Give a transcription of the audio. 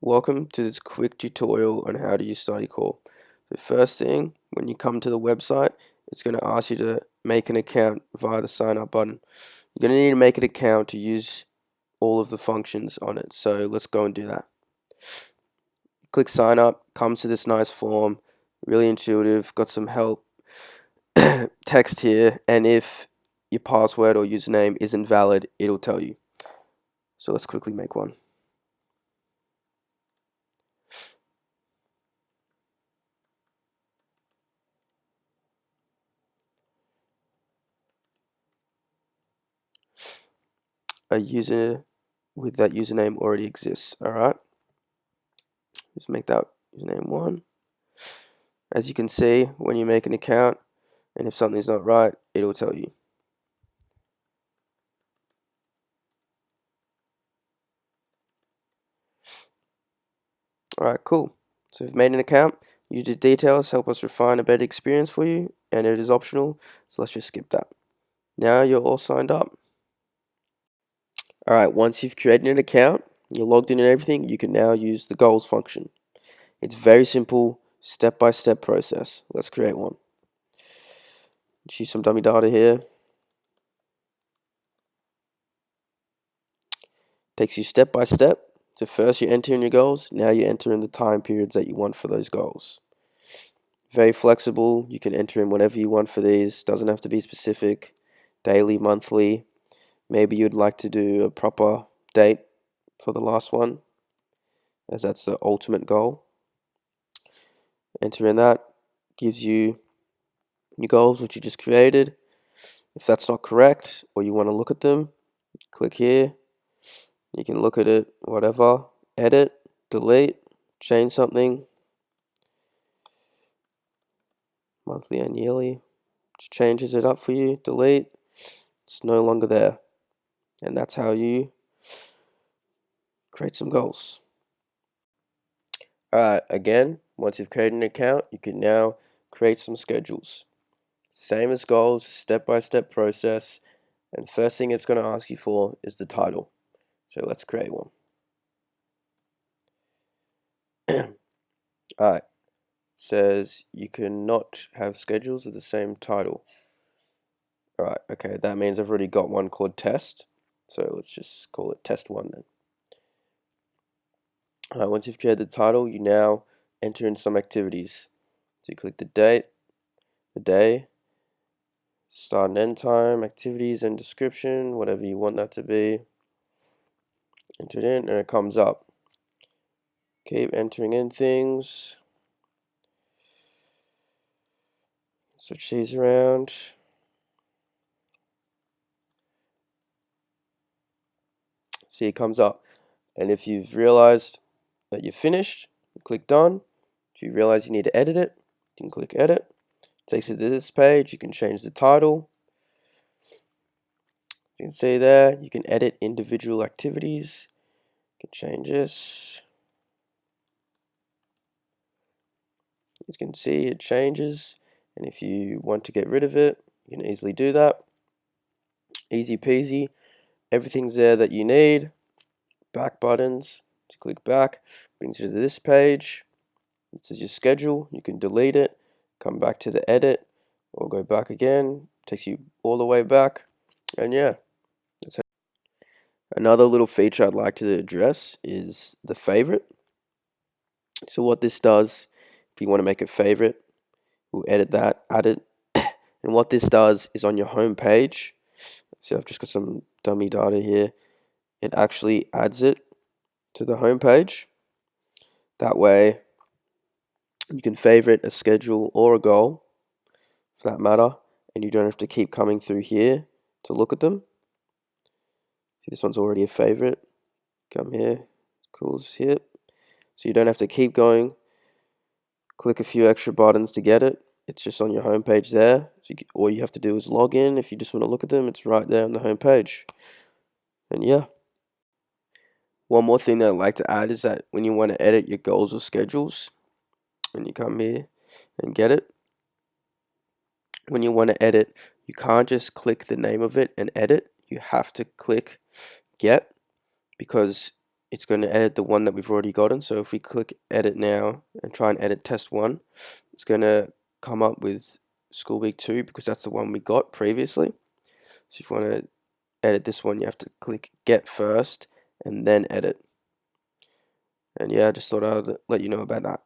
Welcome to this quick tutorial on how to use StudyCore. The first thing, when you come to the website, it's going to ask you to make an account via the sign up button. You're going to need to make an account to use all of the functions on it. So let's go and do that. Click sign up, comes to this nice form, really intuitive, got some help text here, and if your password or username isn't valid, it'll tell you. So let's quickly make one. A user with that username already exists. Alright, just make that username 1. As you can see, when you make an account and if something's not right, it'll tell you. Alright, cool. So we've made an account. User details help us refine a better experience for you, and it is optional, so let's just skip that. Now you're all signed up. Alright, once you've created an account, you're logged in and everything, you can now use the goals function. It's very simple, step-by-step process. Let's create one. Choose some dummy data here. Takes you step by step. So first you enter in your goals, now you enter in the time periods that you want for those goals. Very flexible, you can enter in whatever you want for these, doesn't have to be specific, daily, monthly. Maybe you'd like to do a proper date for the last one, as that's the ultimate goal. Enter in that, gives you your goals which you just created. If that's not correct, or you want to look at them, click here, you can look at it, whatever, edit, delete, change something, monthly and yearly, just changes it up for you, delete, it's no longer there. And that's how you create some goals. Alright, again, once you've created an account, you can now create some schedules. Same as goals, step-by-step process, and first thing it's going to ask you for is the title. So let's create one. Alright, says you cannot have schedules with the same title. Alright, okay, that means I've already got one called test, so let's just call it test 1 then. Once you've created the title, you now enter in some activities. So you click the date, the day, start and end time, activities and description, whatever you want that to be. Enter it in and it comes up. Keep entering in things. Switch these around. See, it comes up. And if you've realized that you're finished, you click done. If you realize you need to edit it, you can click edit. Takes you to this page. You can change the title. You can see there, you can edit individual activities. You can change this. As you can see, it changes. And if you want to get rid of it, you can easily do that. Easy peasy. Everything's there that you need. Back buttons. Just click back. Brings you to this page. This is your schedule. You can delete it. Come back to the edit. Or go back again. Takes you all the way back. And yeah. That's it. Another little feature I'd like to address is the favorite. So what this does, if you want to make a favorite, we'll edit that, add it. And what this does is on your home page, so I've just got some dummy data here, it actually adds it to the home page. That way you can favorite a schedule or a goal for that matter, and you don't have to keep coming through here to look at them. See, this one's already a favorite. Come here, cool's here. So you don't have to keep going, click a few extra buttons to get it. It's just on your home page there. So all you have to do is log in. If you just want to look at them, it's right there on the home page. And yeah. One more thing that I'd like to add is that when you want to edit your goals or schedules, and you come here and get it, when you want to edit, you can't just click the name of it and edit. You have to click get, because it's going to edit the one that we've already gotten. So if we click edit now and try and edit test 1, it's going to come up with school week 2 because that's the one we got previously. So if you want to edit this one, you have to click get first and then edit. And yeah, I just thought I would let you know about that.